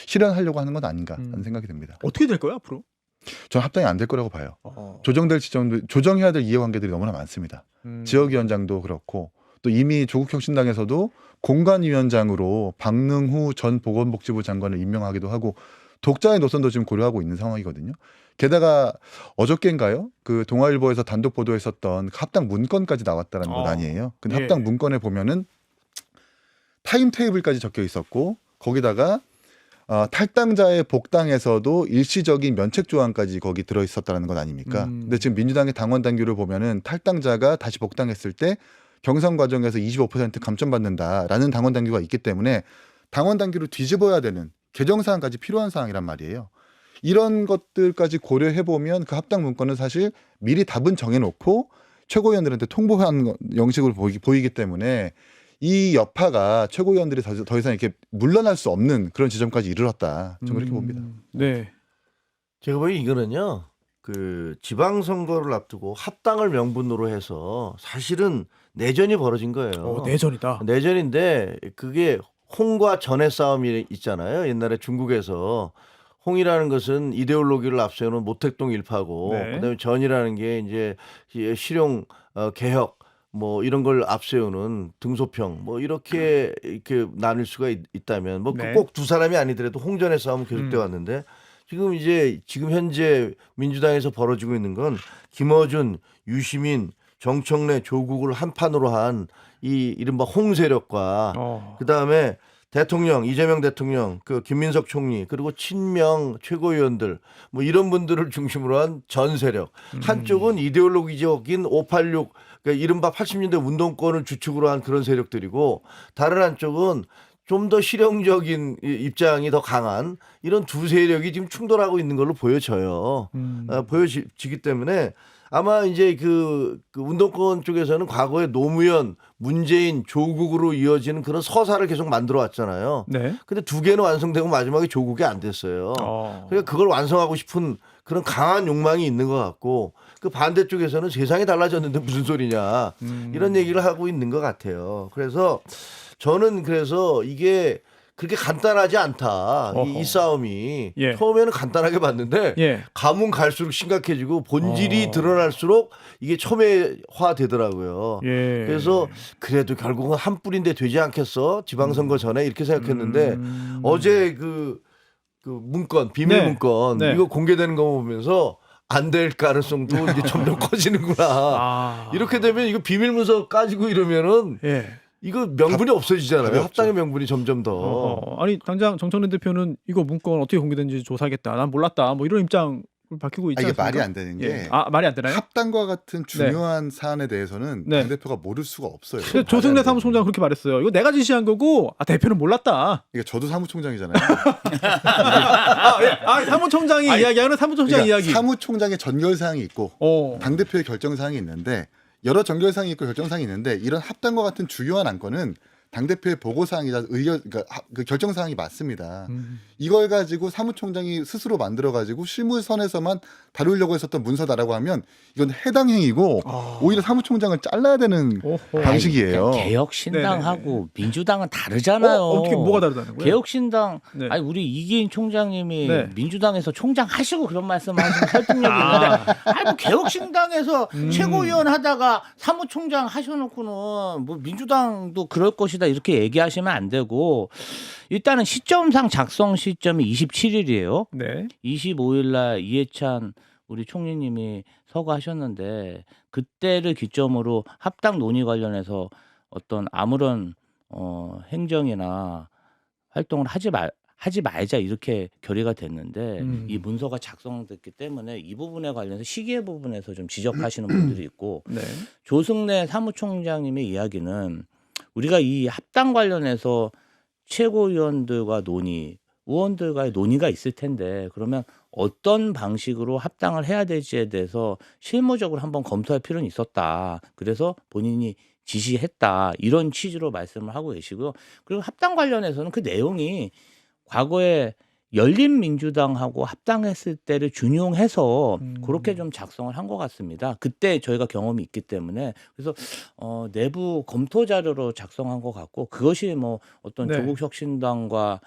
실현하려고 하는 건 아닌가라는 생각이 듭니다. 어떻게 될 거예요 앞으로? 저는 합당이 안 될 거라고 봐요. 조정될 지점도 조정해야 될 이해관계들이 너무나 많습니다. 지역위원장도 그렇고 또 이미 조국혁신당에서도 공관위원장으로 박능후 전 보건복지부 장관을 임명하기도 하고 독자의 노선도 지금 고려하고 있는 상황이거든요. 게다가 어저께인가요? 그 동아일보에서 단독 보도했었던 합당 문건까지 나왔다는 것 아니에요. 근데 예. 합당 문건에 보면은 타임 테이블까지 적혀 있었고 거기다가 탈당자의 복당에서도 일시적인 면책 조항까지 거기 들어 있었다는 것 아닙니까? 근데 지금 민주당의 당원 당규를 보면은 탈당자가 다시 복당했을 때 경선 과정에서 25% 감점받는다라는 당원 당규가 있기 때문에 당원 당규를 뒤집어야 되는 개정 사항까지 필요한 사항이란 말이에요. 이런 것들까지 고려해 보면 그 합당 문건은 사실 미리 답은 정해놓고 최고위원들한테 통보한 형식으로 보이기 때문에 이 여파가 최고위원들이 더 이상 이렇게 물러날 수 없는 그런 지점까지 이르렀다. 저는 그렇게 봅니다. 네. 제가 보기 이거는요. 그 지방선거를 앞두고 합당을 명분으로 해서 사실은 내전이 벌어진 거예요. 내전이다. 내전인데 그게 홍과 전의 싸움이 있잖아요. 옛날에 중국에서 홍이라는 것은 이데올로기를 앞세우는 모택동 일파고 네. 그다음에 전이라는 게 이제 실용 개혁 뭐 이런 걸 앞세우는 등소평 뭐 이렇게 나눌 수가 있다면 뭐 네. 꼭 두 사람이 아니더라도 홍전의 싸움은 계속돼 왔는데 지금 현재 민주당에서 벌어지고 있는 건 김어준, 유시민, 정청래, 조국을 한 판으로 한 이 이른바 홍 세력과 그다음에 대통령 이재명 대통령, 그 김민석 총리 그리고 친명 최고위원들 뭐 이런 분들을 중심으로 한 전 세력. 한쪽은 이데올로기적인 586 그러니까 이른바 80년대 운동권을 주축으로 한 그런 세력들이고 다른 한쪽은 좀 더 실용적인 입장이 더 강한 이런 두 세력이 지금 충돌하고 있는 걸로 보여져요. 보여지기 때문에 아마 이제 그 운동권 쪽에서는 과거에 노무현, 문재인, 조국으로 이어지는 그런 서사를 계속 만들어 왔잖아요. 네. 근데 두 개는 완성되고 마지막에 조국이 안 됐어요. 그러니까 그걸 완성하고 싶은 그런 강한 욕망이 있는 것 같고 그 반대쪽에서는 세상이 달라졌는데 무슨 소리냐 이런 얘기를 하고 있는 것 같아요. 그래서 저는 이게 그렇게 간단하지 않다. 이 싸움이 예. 처음에는 간단하게 봤는데 예. 가면 갈수록 심각해지고 본질이 드러날수록 이게 첨예화 되더라고요. 예. 그래서 그래도 결국은 한 뿔인데 되지 않겠어? 지방선거 전에 이렇게 생각했는데 어제 그 문건 비밀 네. 문건 네. 이거 공개되는 거 보면서 안 될 가능성도 이제 점점 커지는구나. 이렇게 되면 이거 비밀 문서 까지고 이러면은 예. 이거 명분이 없어지잖아요. 답이 없죠. 합당의 명분이 점점 더. 아니 당장 정청래 대표는 이거 문건 어떻게 공개된지 조사하겠다. 난 몰랐다. 뭐 이런 입장을 밝히고 있지 이게 않습니까? 말이 안 되는 게 예. 말이 안 되나요? 합당과 같은 중요한 사안에 대해서는 네. 당대표가 모를 수가 없어요. 근데 조승래 사무총장 그렇게 말했어요. 이거 내가 지시한 거고 대표는 몰랐다. 이게 저도 사무총장이잖아요. 사무총장이 이야기하는 사무총장 그러니까 이야기. 사무총장의 전결사항이 있고 당대표의 결정사항이 있는데 여러 전결사항이 있고 결정사항이 있는데 이런 합당과 같은 중요한 안건은 당대표의 보고사항이자 그러니까 그 결정사항이 맞습니다. 이걸 가지고 사무총장이 스스로 만들어가지고 실무선에서만 다루려고 했었던 문서다라고 하면 이건 해당 행위고 오히려 사무총장을 잘라야 되는 오호. 방식이에요. 아니, 개혁신당하고 민주당은 다르잖아요. 어떻게 뭐가 다르다는 거예요? 개혁신당 네. 아니 우리 이기인 총장님이 네. 민주당에서 총장 하시고 그런 말씀하시면 설득력이 있는데 아니 뭐 개혁신당에서 최고위원 하다가 사무총장 하셔놓고는 뭐 민주당도 그럴 것이다 이렇게 얘기하시면 안 되고 일단은 시점상 작성 시점이 27일이에요. 네. 25일 날 이해찬 우리 총리님이 서거하셨는데 그때를 기점으로 합당 논의 관련해서 어떤 아무런 행정이나 활동을 하지 말자 이렇게 결의가 됐는데 이 문서가 작성됐기 때문에 이 부분에 관련해서 시기의 부분에서 좀 지적하시는 분들이 있고 네. 조승래 사무총장님의 이야기는 우리가 이 합당 관련해서 최고위원들과 의원들과의 논의가 있을 텐데 그러면 어떤 방식으로 합당을 해야 될지에 대해서 실무적으로 한번 검토할 필요는 있었다. 그래서 본인이 지시했다. 이런 취지로 말씀을 하고 계시고요. 그리고 합당 관련해서는 그 내용이 과거에 열린민주당하고 합당했을 때를 준용해서 그렇게 좀 작성을 한 것 같습니다. 그때 저희가 경험이 있기 때문에 그래서 내부 검토 자료로 작성한 것 같고 그것이 뭐 어떤 네. 조국혁신당과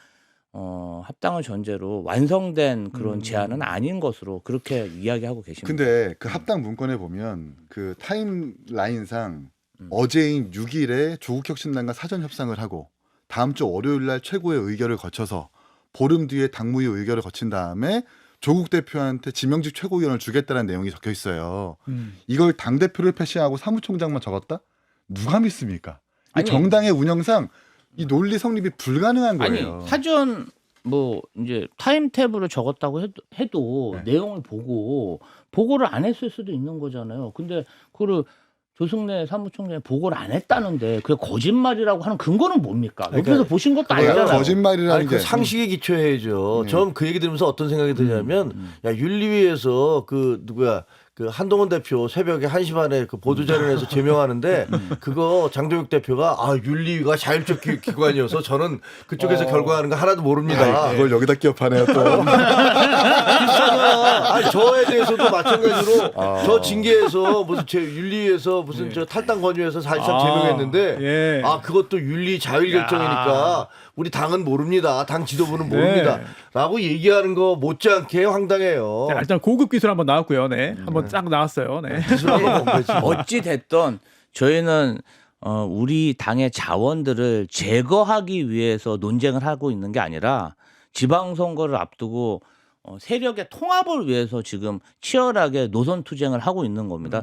합당을 전제로 완성된 그런 제안은 아닌 것으로 그렇게 이야기하고 계십니다. 근데 그 합당 문건에 보면 그 타임라인상 어제인 6일에 조국혁신당과 사전 협상을 하고 다음 주 월요일 날 최고의 의결을 거쳐서 보름 뒤에 당무위 의결을 거친 다음에 조국 대표한테 지명직 최고위원을 주겠다는 내용이 적혀 있어요. 이걸 당 대표를 패싱하고 사무총장만 적었다? 누가 믿습니까? 이 아니, 정당의 운영상 이 논리 성립이 불가능한 아니 거예요. 사전 뭐 이제 타임테이블을 적었다고 해도 네. 내용을 보고 보고를 안 했을 수도 있는 거잖아요. 근데 그거를 조승래 사무총장이 보고를 안 했다는데 그게 거짓말이라고 하는 근거는 뭡니까? 그러니까 옆에서 보신 것도 그거야 아니잖아요. 거짓말이라는 아니 그 게 상식에 기초해야죠. 네. 전 그 얘기 들으면서 어떤 생각이 드냐면 야 윤리위에서 그 누구야 그 한동훈 대표 새벽에 1시 반에 그 보도자료 내서 제명하는데 그거 장도혁 대표가 윤리위가 자율적 기관이어서 저는 그쪽에서 결과하는 거 하나도 모릅니다. 그걸 여기다 기업하네요 또. 비슷하잖아. 아니 저에 대해서도 마찬가지로 저 징계에서 무슨 윤리위에서 무슨 저 탈당 권유해서 사실상 제명했는데 예. 그것도 윤리 자율 결정이니까 우리 당은 모릅니다. 당 지도부는 모릅니다. 라고 얘기하는 거 못지않게 황당해요. 자, 일단 고급 기술 한번 나왔고요. 네. 한번 쫙 나왔어요. 네. 기술 한번 본 거지. 어찌 됐든 저희는 우리 당의 자원들을 제거하기 위해서 논쟁을 하고 있는 게 아니라 지방선거를 앞두고 세력의 통합을 위해서 지금 치열하게 노선 투쟁을 하고 있는 겁니다.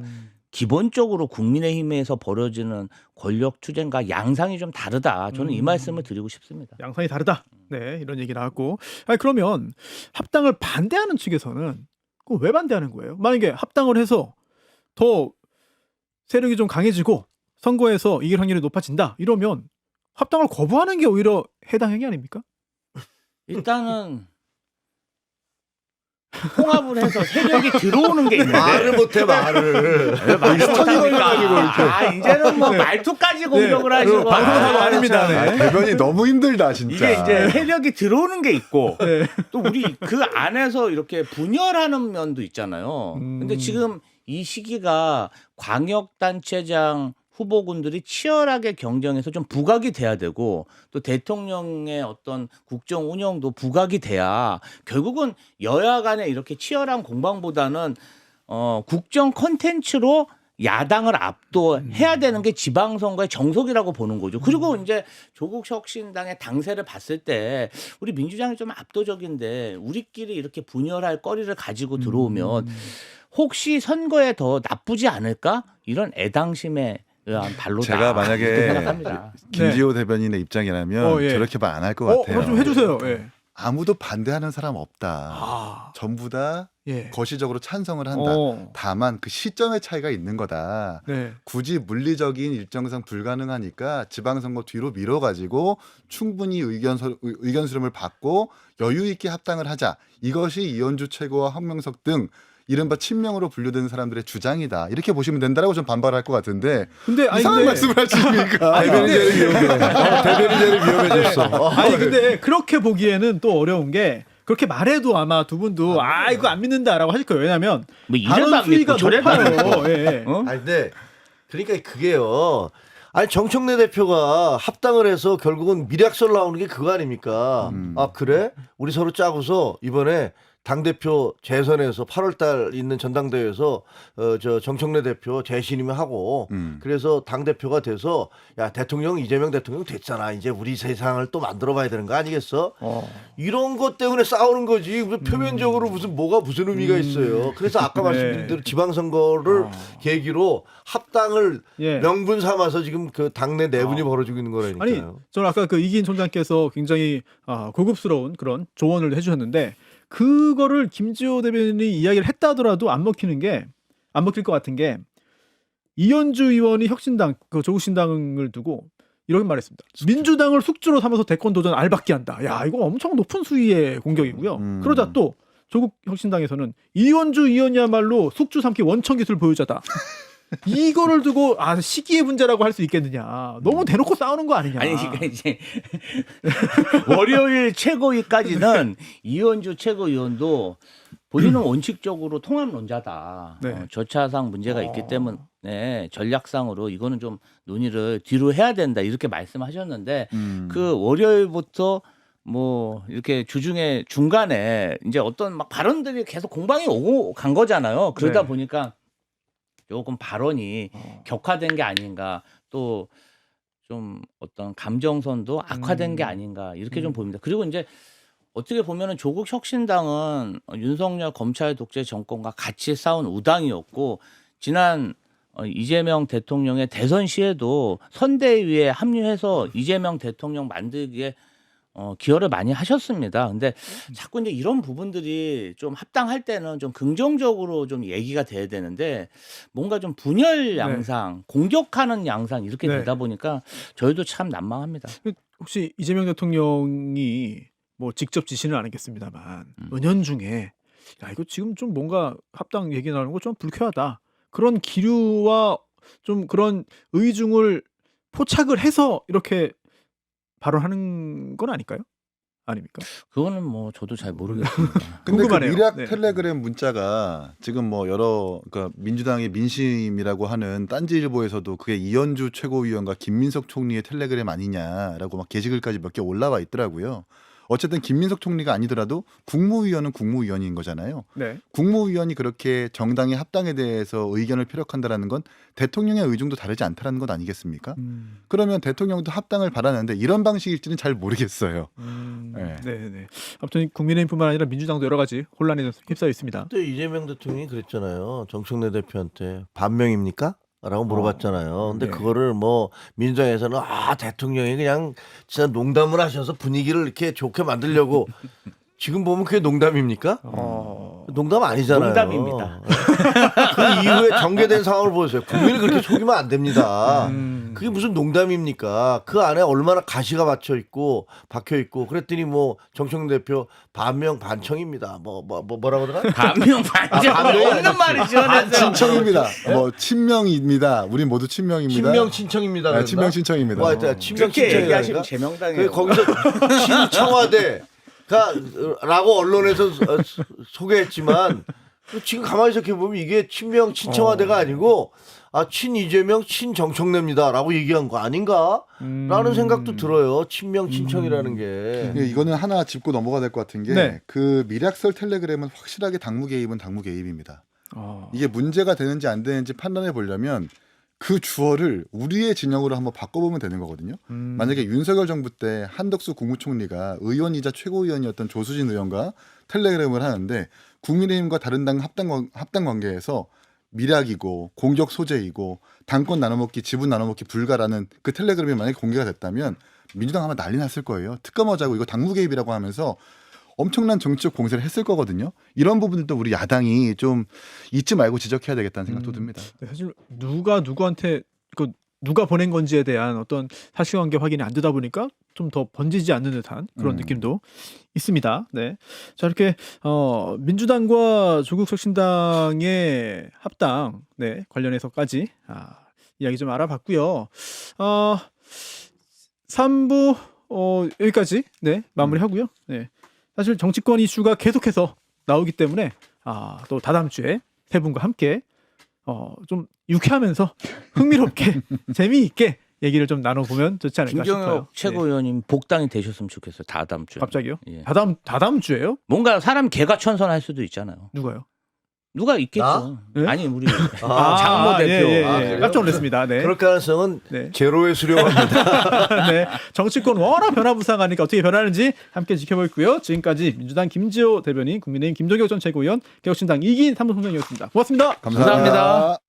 기본적으로 국민의힘에서 벌어지는 권력 투쟁과 양상이 좀 다르다. 저는 이 말씀을 드리고 싶습니다. 양상이 다르다. 네, 이런 얘기 나왔고. 그러면 합당을 반대하는 측에서는 그럼 왜 반대하는 거예요? 만약에 합당을 해서 더 세력이 좀 강해지고 선거에서 이길 확률이 높아진다. 이러면 합당을 거부하는 게 오히려 해당 행위 아닙니까? 일단은 통합을 해서 세력이 들어오는 게 있는데 말을 못해 말을. 말을 스턴이 걸려가지고 못하니까 이제는 뭐 말투까지 공격을 하시고 방송하고 아닙니다. 참. 네. 대변이 너무 힘들다 진짜. 이게 이제 세력이 들어오는 게 있고 네. 또 우리 그 안에서 이렇게 분열하는 면도 있잖아요. 근데 지금 이 시기가 광역단체장 후보군들이 치열하게 경쟁해서 좀 부각이 돼야 되고 또 대통령의 어떤 국정 운영도 부각이 돼야 결국은 여야 간에 이렇게 치열한 공방보다는 국정 콘텐츠로 야당을 압도해야 되는 게 지방선거의 정석이라고 보는 거죠. 그리고 이제 조국혁신당의 당세를 봤을 때 우리 민주당이 좀 압도적인데 우리끼리 이렇게 분열할 거리를 가지고 들어오면 혹시 선거에 더 나쁘지 않을까? 이런 애당심에 의한 발로다. 제가 만약에 이렇게 생각합니다. 김지호 대변인의 입장이라면 예. 저렇게 말 안 할 것 같아요. 그럼 좀 해주세요. 예. 아무도 반대하는 사람 없다. 전부 다 예. 거시적으로 찬성을 한다. 다만 그 시점의 차이가 있는 거다. 네. 굳이 물리적인 일정상 불가능하니까 지방선거 뒤로 밀어가지고 충분히 의견 수렴을 받고 여유 있게 합당을 하자. 이것이 이현주 최고와 황명석 등 이른바 친명으로 분류되는 사람들의 주장이다. 이렇게 보시면 된다라고 좀 반발할 것 같은데 근데 아니 이상한 근데 말씀을 하십니까? 대변인제를 위험해. 대변인제를 위험해졌어. 아니 근데 그렇게 보기에는 또 어려운 게 그렇게 말해도 아마 두 분도 이거 안 믿는다라고 하실 거예요. 왜냐하면 뭐 이래도 발언 안 믿고 수위가 저래도 안 믿고. 높아요. 예. 어? 아니 근데 그러니까 그게요. 아니 정청래 대표가 합당을 해서 결국은 미략설 나오는 게 그거 아닙니까? 아 그래? 우리 서로 짜고서 이번에 당대표 재선에서 8월달 있는 전당대회에서 저 정청래 대표 재신임을 하고 그래서 당대표가 돼서 야 대통령 이재명 대통령 됐잖아. 이제 우리 세상을 또 만들어봐야 되는 거 아니겠어? 이런 것 때문에 싸우는 거지. 표면적으로 뭐가 무슨 의미가 있어요. 그래서 아까 말씀드린 대로 지방선거를 계기로 합당을 예. 명분 삼아서 지금 그 당내 내분이 벌어지고 있는 거라니까요. 아니 저는 아까 그 이기인 총장께서 굉장히 고급스러운 그런 조언을 해주셨는데 그거를 김지호 대변인이 이야기를 했다 하더라도 안 먹힐 것 같은 게 이현주 의원이 혁신당 그 조국신당을 두고 이렇게 말했습니다. 민주당을 숙주로 삼아서 대권 도전 알박기 한다. 야 이거 엄청 높은 수위의 공격이고요. 그러자 또 조국 혁신당에서는 이현주 의원이야말로 숙주 삼기 원천 기술 보유자다. 이거를 두고 시기의 문제라고 할 수 있겠느냐. 너무 대놓고 싸우는 거 아니냐. 아니 그러니까 이제 월요일 최고위까지는 이현주 최고위원도 본인은 원칙적으로 통합론자다. 네. 절차상 문제가 있기 때문에 전략상으로 이거는 좀 논의를 뒤로 해야 된다 이렇게 말씀하셨는데 그 월요일부터 뭐 이렇게 주중에 중간에 이제 어떤 막 발언들이 계속 공방이 오고 간 거잖아요. 그러다 네. 보니까 조금 발언이 격화된 게 아닌가 또 좀 어떤 감정선도 악화된 게 아닌가 이렇게 좀 보입니다. 그리고 이제 어떻게 보면은 조국 혁신당은 윤석열 검찰 독재 정권과 같이 싸운 우당이었고 지난 이재명 대통령의 대선 시에도 선대위에 합류해서 이재명 대통령 만들기에 기여를 많이 하셨습니다. 근데 자꾸 이제 이런 부분들이 좀 합당할 때는 좀 긍정적으로 좀 얘기가 돼야 되는데 뭔가 좀 분열 양상, 공격하는 양상 이렇게 네. 되다 보니까 저희도 참 난망합니다. 혹시 이재명 대통령이 뭐 직접 지시는 않았겠습니다만 은연중에 야 이거 지금 좀 뭔가 합당 얘기 나오는 거 좀 불쾌하다. 그런 기류와 좀 그런 의중을 포착을 해서 이렇게 발언하는 건 아닐까요? 아닙니까? 그거는 뭐 저도 잘 모르겠습니다. 근데 그 궁금하네요. 미략 네. 텔레그램 문자가 지금 뭐 여러 그러니까 민주당의 민심이라고 하는 딴지일보에서도 그게 이현주 최고위원과 김민석 총리의 텔레그램 아니냐라고 막 게시글까지 몇 개 올라와 있더라고요. 어쨌든 김민석 총리가 아니더라도 국무위원은 국무위원인 거잖아요. 네. 국무위원이 그렇게 정당의 합당에 대해서 의견을 피력한다라는 건 대통령의 의중도 다르지 않다라는 것 아니겠습니까? 그러면 대통령도 합당을 바라는데 이런 방식일지는 잘 모르겠어요. 네. 네. 아무튼 국민의힘뿐만 아니라 민주당도 여러 가지 혼란에 휩싸여 있습니다. 그때 이재명 대통령이 그랬잖아요. 정청래 대표한테 반명입니까? 라고 물어봤잖아요. 근데 네. 그거를 뭐 민주당에서는 대통령이 그냥 진짜 농담을 하셔서 분위기를 이렇게 좋게 만들려고 지금 보면 그게 농담입니까? 농담 아니잖아요. 농담입니다. 그 이후에 전개된 상황을 보세요. 국민을 그렇게 속이면 안 됩니다. 그게 무슨 농담입니까? 그 안에 얼마나 가시가 박혀 있고 그랬더니 뭐 정청래 대표 반명 반청입니다. 뭐라고 하더라? 반명 반정 반명이 없는 아니지. 말이 지어냈어요. 친청입니다. 뭐 친명입니다. 우리 모두 친명입니다. 친명 친청입니다. 네, 친명 친청입니다. 뭐 하여튼 친명 그렇게 얘기하시면 친청이라니까. 제명당해요. 거기서 친청와대라고 언론에서 소개했지만 지금 가만히 생각해 보면 이게 친명 친청와대가 아니고 친 이재명 친 정청래입니다라고 얘기한 거 아닌가라는 생각도 들어요. 친명 친청이라는 게. 이거는 하나 짚고 넘어가야 될 것 같은 게 네. 그 미략설 텔레그램은 확실하게 당무 개입은 당무 개입입니다. 이게 문제가 되는지 안 되는지 판단해 보려면 그 주어를 우리의 진영으로 한번 바꿔보면 되는 거거든요. 만약에 윤석열 정부 때 한덕수 국무총리가 의원이자 최고위원이었던 조수진 의원과 텔레그램을 하는데 국민의힘과 다른 당 합당 관계에서 미략이고 공격 소재이고 당권 나눠먹기 지분 나눠먹기 불가라는 그 텔레그램이 만약에 공개가 됐다면 민주당 아마 난리 났을 거예요. 특검하자고 이거 당무 개입이라고 하면서 엄청난 정치적 공세를 했을 거거든요. 이런 부분들도 우리 야당이 좀 잊지 말고 지적해야 되겠다는 생각도 듭니다. 네, 사실 누가 누구한테 그 누가 보낸 건지에 대한 어떤 사실관계 확인이 안 되다 보니까 좀 더 번지지 않는 듯한 그런 느낌도 있습니다. 네. 자, 이렇게 민주당과 조국혁신당의 합당 네, 관련해서까지 이야기 좀 알아봤고요. 3부 여기까지 네, 마무리하고요. 네. 사실 정치권 이슈가 계속해서 나오기 때문에 또 다다음 주에 세 분과 함께 좀 유쾌하면서 흥미롭게 재미있게 얘기를 좀 나눠보면 좋지 않을까 싶어요. 김종혁 최고위원님 복당이 되셨으면 좋겠어요. 다다음 주에. 갑자기요? 예. 다다음 주에요? 뭔가 사람 개가천선할 수도 있잖아요. 누가요? 누가 있겠죠. 나? 네? 아니 우리 아, 장모 대표. 예. 그래요? 깜짝 놀랐습니다. 네. 그럴 가능성은 네. 제로에 수렴합니다. 네. 정치권 워낙 변화무쌍하니까 어떻게 변하는지 함께 지켜보고요. 지금까지 민주당 김지호 대변인, 국민의힘 김종혁 전 최고위원, 개혁신당 이기인 사무총장이었습니다. 고맙습니다. 감사합니다.